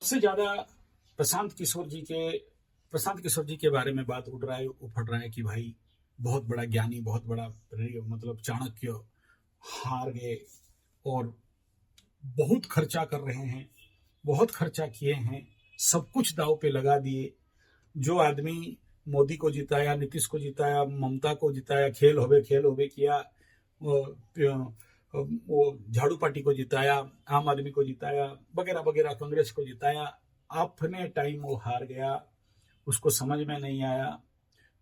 सबसे ज्यादा प्रशांत किशोर जी के बारे में बात उफड़ रहा है कि भाई बहुत बड़ा ज्ञानी, बहुत बड़ा मतलब चाणक्य हार गए और बहुत खर्चा कर रहे हैं, बहुत खर्चा किए हैं, सब कुछ दांव पे लगा दिए। जो आदमी मोदी को जिताया, नीतीश को जिताया, ममता को जिताया, खेल होवे किया, वो झाड़ू पार्टी को जिताया, आम आदमी को जिताया, वगैरह वगैरह, कांग्रेस को जिताया, अपने टाइम वो हार गया, उसको समझ में नहीं आया।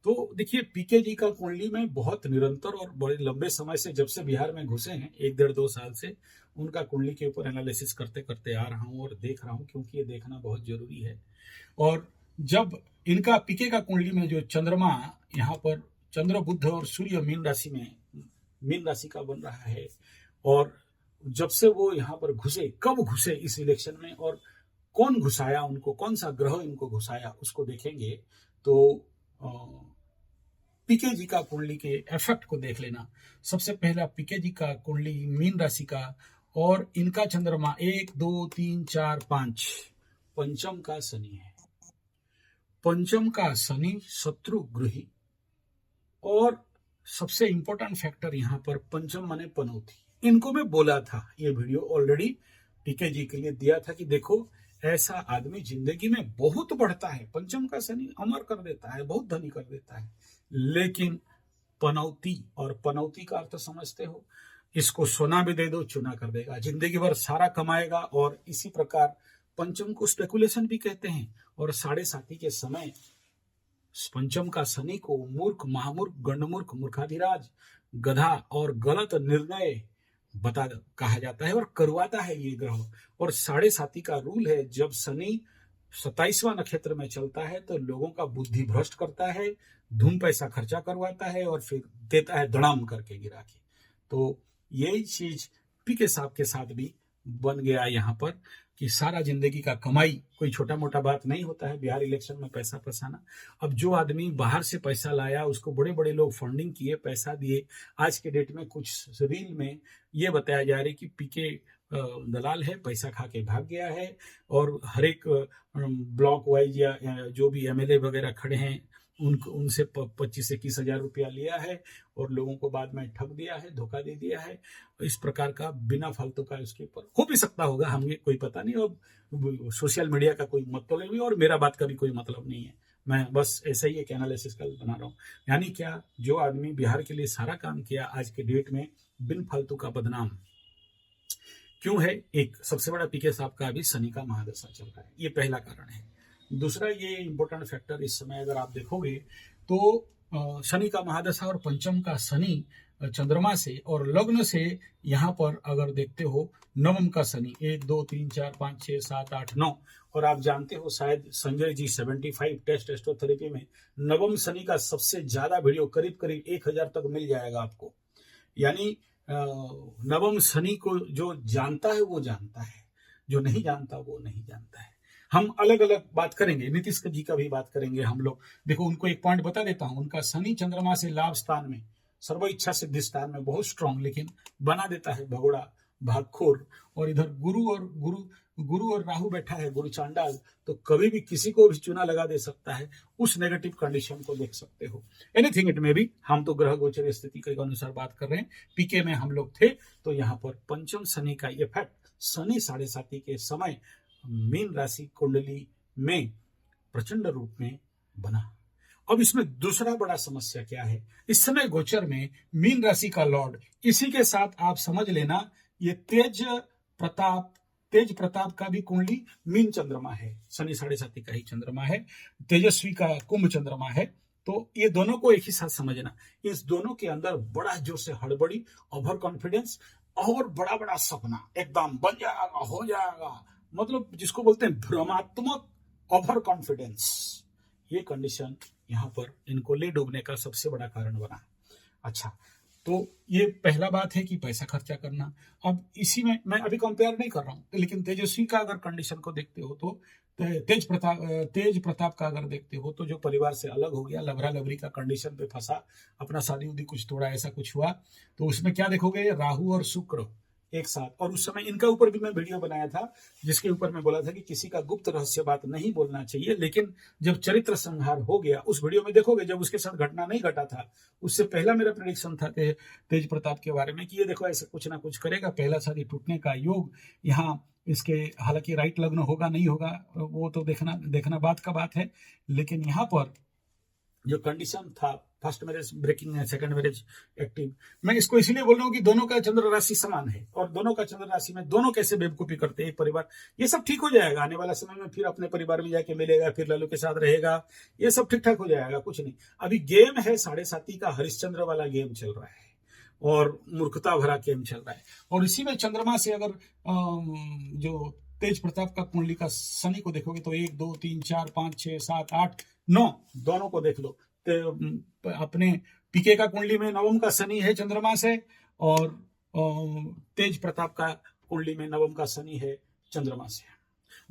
तो देखिए, पीके जी का कुंडली में बहुत निरंतर और बड़े लंबे समय से, जब से बिहार में घुसे हैं 1 डेढ़ 2 साल से, उनका कुंडली के ऊपर एनालिसिस करते करते आ रहा हूं और देख रहा हूं, क्योंकि ये देखना बहुत जरूरी है। और जब इनका पीके का कुंडली में जो चंद्रमा यहाँ पर चंद्र बुध और सूर्य मीन राशि का बन रहा है, और जब से वो यहाँ पर घुसे, कब घुसे इस इलेक्शन में और कौन घुसाया उनको, कौन सा ग्रह इनको घुसाया, उसको देखेंगे तो पीके जी का कुंडली के इफेक्ट को देख लेना। सबसे पहला पीके जी का कुंडली मीन राशि का, और इनका चंद्रमा 1 2 3 4 5 पंचम का शनि है। पंचम का शनि शत्रु गृही, और सबसे इंपॉर्टेंट फैक्टर यहाँ पर पंचम माने पनौती। इनको मैं बोला था, ये वीडियो ऑलरेडी पीके जी के लिए दिया था कि देखो, ऐसा आदमी जिंदगी में बहुत बढ़ता है, पंचम का शनि अमर कर देता है, बहुत धनी कर देता है, लेकिन पनौती, और पनौती का अर्थ समझते हो, इसको सोना भी दे दो चुना कर देगा, जिंदगी भर सारा कमाएगा। और इसी प्रकार पंचम को स्पेकुलेशन भी कहते हैं। और 7.5 के समय पंचम का शनि को मूर्ख, महामूर्ख, गंडमूर्ख, मूर्खाधिराज, गधा और गलत निर्णय कहा जाता है और करवाता है ये ग्रह। और 7.5 का रूल है, जब शनि 27वां नक्षत्र में चलता है तो लोगों का बुद्धि भ्रष्ट करता है, धूम पैसा खर्चा करवाता है और फिर देता है धड़ाम करके गिरा के। तो यही चीज पीके साहब के साथ भी बन गया यहाँ पर कि सारा जिंदगी का कमाई कोई छोटा मोटा बात नहीं होता है बिहार इलेक्शन में पैसा फंसाना। अब जो आदमी बाहर से पैसा लाया, उसको बड़े बड़े लोग फंडिंग किए, पैसा दिए। आज के डेट में कुछ रील में ये बताया जा रहा है कि पीके दलाल है, पैसा खा के भाग गया है, और हर एक ब्लॉक वाइज या जो भी एमएलए वगैरह खड़े हैं उनसे 25 से 21 हजार रुपया लिया है और लोगों को बाद में ठग दिया है, धोखा दे दिया है। इस प्रकार का बिना फालतू का इसके ऊपर हो भी सकता होगा, हमें कोई पता नहीं। अब सोशल मीडिया का कोई मतलब नहीं और मेरा बात का भी कोई मतलब नहीं है, मैं बस ऐसा ही एक एनालिसिस कल बना रहा हूँ। यानी क्या, जो आदमी बिहार के लिए सारा काम किया, आज के डेट में बिन फालतू का बदनाम क्यों है? एक सबसे बड़ा पीके साहब का अभी शनि का महादशा चल रहा है, ये पहला कारण है। दूसरा ये इंपॉर्टेंट फैक्टर, इस समय अगर आप देखोगे तो शनि का महादशा और पंचम का शनि चंद्रमा से और लग्न से यहाँ पर अगर देखते हो नवम का शनि 1 2 3 4 5 6 7 8 9। और आप जानते हो शायद संजय जी 75 टेस्ट एस्ट्रोथेरेपी में नवम शनि का सबसे ज्यादा वीडियो करीब करीब 1000 तक मिल जाएगा आपको। यानी नवम शनि को जो जानता है वो जानता है, जो नहीं जानता वो नहीं जानता है। हम अलग अलग बात करेंगे, नीतीश जी का भी बात करेंगे हम लोग। देखो, उनको एक पॉइंट बता देता हूं, उनका शनि चंद्रमा से लाभ स्थान में, सर्व इच्छा सिद्धि स्थान में बहुत स्ट्रांग, लेकिन बना देता है भगोड़ा, भागखोर। और इधर गुरु और राहु बैठा है, गुरु चांडाल, तो कभी भी किसी को भी चुना लगा दे सकता है। उस नेगेटिव कंडीशन को देख सकते हो। एनीथिंग इट में भी, हम तो ग्रह गोचर स्थिति के अनुसार बात कर रहे हैं। पीके में हम लोग थे, तो यहाँ पर पंचम शनि का इफेक्ट शनि 7.5 के समय मीन राशि कुंडली में प्रचंड रूप में बना। अब इसमें दूसरा बड़ा समस्या क्या है, इस समय गोचर में मीन राशि का लॉर्ड, इसी के साथ आप समझ लेना ये तेज प्रताप का भी कुंडली मीन चंद्रमा है, शनि 7.5 का ही चंद्रमा है, तेजस्वी का कुंभ चंद्रमा है। तो ये दोनों को एक ही साथ समझना, इस दोनों के अंदर बड़ा जोर से हड़बड़ी, ओवर कॉन्फिडेंस और बड़ा बड़ा सपना, एकदम बन जाएगा, हो जाएगा, मतलब जिसको बोलते हैं भ्रमात्मक ओवर कॉन्फिडेंस। ये कंडीशन यहाँ पर इनको ले डूबने का सबसे बड़ा कारण बना। अच्छा, तो ये पहला बात है कि पैसा खर्चा करना। अब इसी में मैं अभी कंपेयर नहीं कर रहा हूँ, लेकिन तेजस्वी का अगर कंडीशन को देखते हो तो तेज प्रताप का अगर देखते हो तो जो परिवार से अलग हो गया, लवरा लवरी का कंडीशन पे फंसा, अपना शादी उदी कुछ तोड़ा, ऐसा कुछ हुआ, तो उसमें क्या देखोगे, राहु और शुक्र एक साथ। और उस समय इनका ऊपर भी मैं वीडियो बनाया था, जिसके ऊपर मैं बोला था कि किसी का गुप्त रहस्य बात नहीं बोलना चाहिए। लेकिन जब चरित्र संहार हो गया, उस वीडियो में देखोगे जब उसके साथ घटना नहीं घटा था, उससे पहला मेरा प्रेडिक्शन था तेज प्रताप के बारे में कि ये देखो ऐसे कुछ ना कुछ करेगा, पहला शादी टूटने का योग यहाँ इसके, हालांकि राइट लग्न होगा नहीं होगा वो तो देखना बात का बात है। लेकिन यहाँ पर जो कंडीशन था, फर्स्ट मैरिज ब्रेकिंग है, सेकंड मैरिज एक्टिव, मैं इसको इसलिए बोल रहा हूँ कि दोनों का चंद्र राशि समान है, और दोनों का चंद्र राशि में दोनों कैसे बेवकूफी करते हैं एक परिवार। ये सब ठीक हो जाएगा आने वाला समय में, फिर अपने परिवार में जाके मिलेगा, फिर लालू के साथ रहेगा, ये सब ठीक ठाक हो जाएगा, कुछ नहीं। अभी गेम है साढ़े साथी का, हरिश्चंद्र वाला गेम चल रहा है और मूर्खता भरा गेम चल रहा है। और इसी में चंद्रमा से अगर जो तेज प्रताप का कुंडली का शनि को देखोगे तो 1 2 3 4 5 6 7 8 9 दोनों को देख लो। तो अपने पीके का कुंडली में नवम का शनि है चंद्रमा से, और तेज प्रताप का कुंडली में नवम का शनि है चंद्रमा से।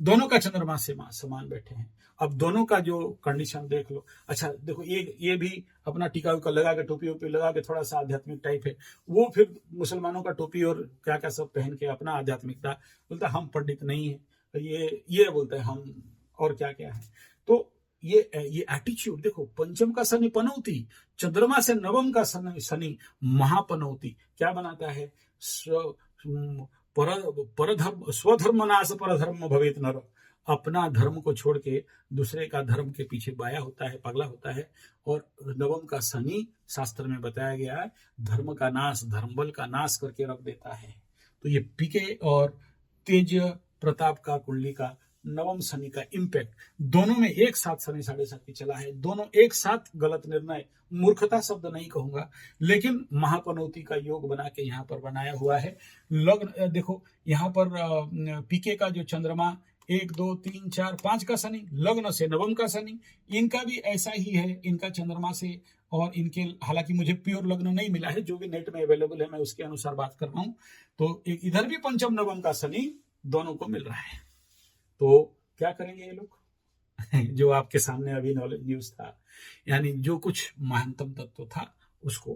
दोनों का चंद्रमा से समान बैठे हैं। अब दोनों का जो कंडीशन देख लो। अच्छा देखो, ये भी अपना टीका उका लगा के, टोपी वोपी लगा के, थोड़ा सा आध्यात्मिक टाइप है। वो फिर मुसलमानों का टोपी और क्या क्या सब पहन के अपना आध्यात्मिकता बोलता है, हम पंडित नहीं है, ये बोलते हैं हम, और क्या क्या है। तो ये एटीट्यूड देखो, पंचम का शनि पनौती, चंद्रमा से नवम का शनि महापनौती क्या बनाता है, परधर्म स्वधर्म नाश परधर्म भवेत नर, अपना धर्म को छोड़ के दूसरे का धर्म के पीछे बाया होता है, पगला होता है। और नवम का शनि शास्त्र में बताया गया है धर्म का नाश, धर्मबल का नाश करके रख देता है। तो ये पीके और तेज प्रताप का कुंडली का नवम शनि का इम्पैक्ट, दोनों में एक साथ शनि साढ़े साथी चला है, दोनों एक साथ गलत निर्णय, मूर्खता शब्द नहीं कहूंगा, लेकिन महापनौती का योग बना के यहाँ पर बनाया हुआ है। लग्न देखो यहाँ पर पीके का जो चंद्रमा 1 2 3 4 5 का शनि, लग्न से नवम का शनि, इनका भी ऐसा ही है, इनका चंद्रमा से, और इनके हालांकि मुझे प्योर लग्न नहीं मिला है, जो भी नेट में अवेलेबल है मैं उसके अनुसार बात कर रहा हूं। तो इधर भी पंचम नवम का शनि दोनों को मिल रहा है। तो क्या करेंगे ये लोग जो आपके सामने अभी नॉलेज न्यूज था, यानी जो कुछ महानतम तत्व था उसको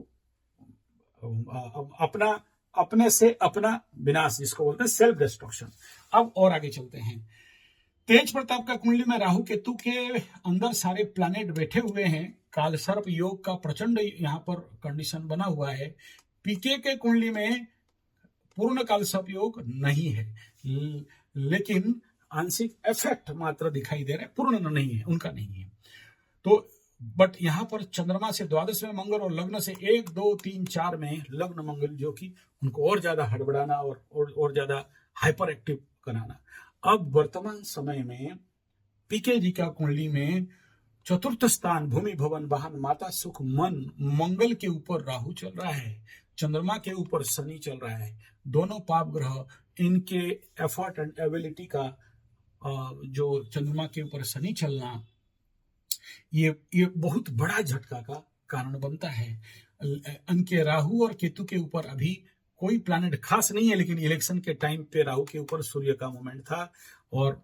अपने से अपना विनाश, जिसको बोलते हैं सेल्फ डिस्ट्रक्शन। अब और आगे चलते हैं। तेज प्रताप का कुंडली में राहु केतु के अंदर सारे प्लैनेट बैठे हुए हैं, काल सर्प योग का प्रचंड यहाँ पर कंडीशन बना हुआ है। पीके के कुंडली में पूर्ण काल सर्प योग नहीं है, लेकिन आंशिक इफेक्ट मात्र दिखाई दे रहा है, पूर्ण नहीं है, उनका नहीं है। तो बट यहाँ पर चंद्रमा से द्वादश में मंगल और लग्न से 1 2 3 4 में लग्न मंगल, जो कि उनको और ज्यादा हड़बड़ाना और ज्यादा हाइपर एक्टिव कराना। अब वर्तमान समय में पीके जी का कुंडली में चतुर्थ स्थान भूमि भवन वाहन माता सुख मन मंगल के ऊपर राहु चल रहा है, चंद्रमा के ऊपर शनि चल रहा है। दोनों पाप ग्रह, इनके एफर्ट एंड एबिलिटी का जो चंद्रमा के ऊपर शनि चलना, ये बहुत बड़ा झटका का कारण बनता है। इनके राहु और केतु के ऊपर अभी कोई प्लैनेट खास नहीं है, लेकिन इलेक्शन के टाइम पे राहु के ऊपर सूर्य का मूवमेंट था और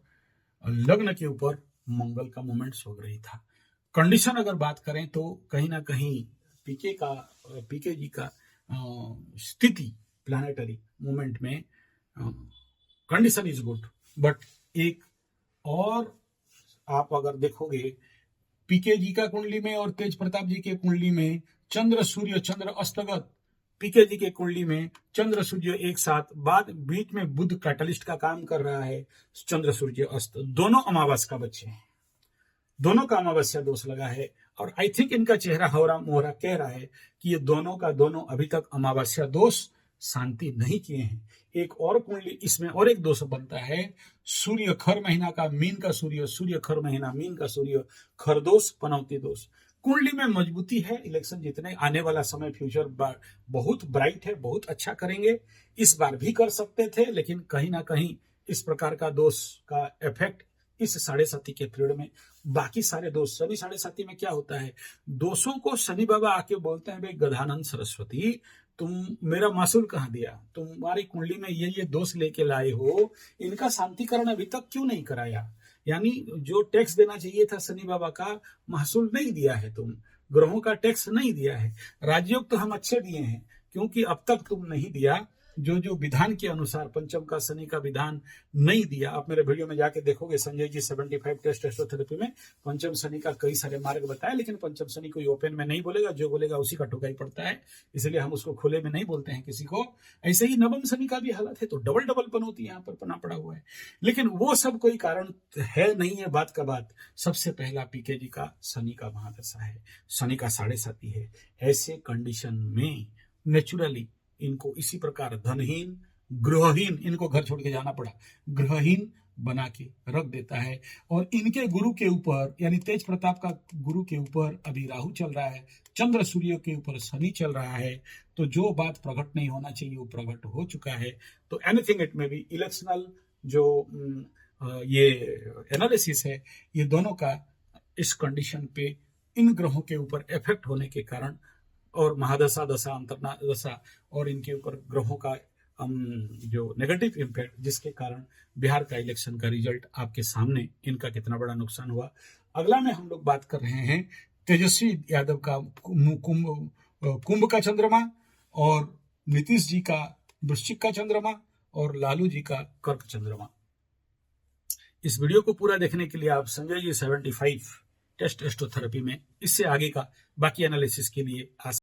लग्न के ऊपर मंगल का मूवमेंट हो रही था। कंडीशन अगर बात करें तो कहीं ना कहीं पीके जी का स्थिति प्लैनेटरी मूवमेंट में कंडीशन इज गुड। बट एक और आप अगर देखोगे पीके जी का कुंडली में और तेज प्रताप जी के कुंडली में चंद्र सूर्य चंद्र अस्तगत, पीके जी के कुंडली में चंद्र सूर्य एक साथ, बाद बीच में बुध कैटलिस्ट का काम कर रहा है, चंद्र सूर्य अस्त, दोनों अमावस्या का बच्चे हैं, दोनों का अमावस्या दोष लगा है। और आई थिंक इनका चेहरा हौरा मोहरा कह रहा है कि ये दोनों का दोनों अभी तक अमावस्या दोष शांति नहीं किए हैं। एक और कुंडली इसमें और एक दोष बनता है, सूर्य खर महीना का मीन का सूर्य, सूर्य खर महीना मीन का सूर्य, खर दोष पनौती दोष। कुंडली में मजबूती है, इलेक्शन जितने आने वाला समय फ्यूचर बहुत ब्राइट है, बहुत अच्छा करेंगे, इस बार भी कर सकते थे, लेकिन कहीं ना कहीं इस प्रकार का दोष का इफेक्ट इस साढ़े साथी के पीरियड में, बाकी सारे दोष शनि साढ़े साथी में क्या होता है, दोषों को शनि बाबा आके बोलते हैं, भाई गधानंद सरस्वती तुम मेरा मासूल कहाँ दिया, तुम्हारी कुंडली में ये दोष लेके लाए हो, इनका शांतिकरण अभी तक क्यों नहीं कराया। यानी जो टैक्स देना चाहिए था शनि बाबा का महसूल नहीं दिया है, तुम ग्रहों का टैक्स नहीं दिया है। राजयोग तो हम अच्छे दिए हैं, क्योंकि अब तक तुम नहीं दिया जो जो विधान के अनुसार पंचम का शनि का विधान नहीं दिया, आप मेरे वीडियो में जाके देखोगे संजय जी 75 टेस्ट एस्ट्रोथेरेपी में पंचम शनि का कई सारे मार्ग बताया, लेकिन पंचम शनि कोई ओपन में नहीं बोलेगा, जो बोलेगा उसी का ठुकाई पड़ता है, इसलिए हम उसको खुले में नहीं बोलते हैं किसी को। ऐसे ही नवम शनि का भी हालत है, तो डबल डबल पनौती यहाँ पर पना पड़ा हुआ है, लेकिन वो सब कोई कारण है नहीं है। बात का बात, सबसे पहला पीके जी का शनि का महादशा है, शनि का 7.5 है। ऐसे कंडीशन में नेचुरली इनको इसी प्रकार धनहीन गृहहीन, इनको घर छोड़ के जाना पड़ा, गृहहीन बना के रख देता है। और इनके गुरु के ऊपर, यानी तेज प्रताप का गुरु के ऊपर अभी राहु चल रहा है, चंद्र सूर्य के ऊपर शनि चल रहा है, तो जो बात प्रकट नहीं होना चाहिए वो प्रकट हो चुका है। तो एनीथिंग इट में भी इलेक्शनल जो ये एनालिसिस है, ये दोनों का इस कंडीशन पे इन ग्रहों के ऊपर इफेक्ट होने के कारण, और महादशा दशा अंतर्दशा और इनके ऊपर ग्रहों का जो नेगेटिव इम्पैक्ट, जिसके कारण बिहार का इलेक्शन का रिजल्ट आपके सामने, इनका कितना बड़ा नुकसान हुआ। अगला में हम लोग बात कर रहे हैं तेजस्वी यादव का कुंभ का चंद्रमा, और नीतीश जी का वृश्चिक का चंद्रमा, और लालू जी का कर्क चंद्रमा। इस वीडियो को पूरा देखने के लिए आप संजय जी 75 टेस्ट एस्ट्रोथेरेपी में इससे आगे का बाकी एनालिसिस के लिए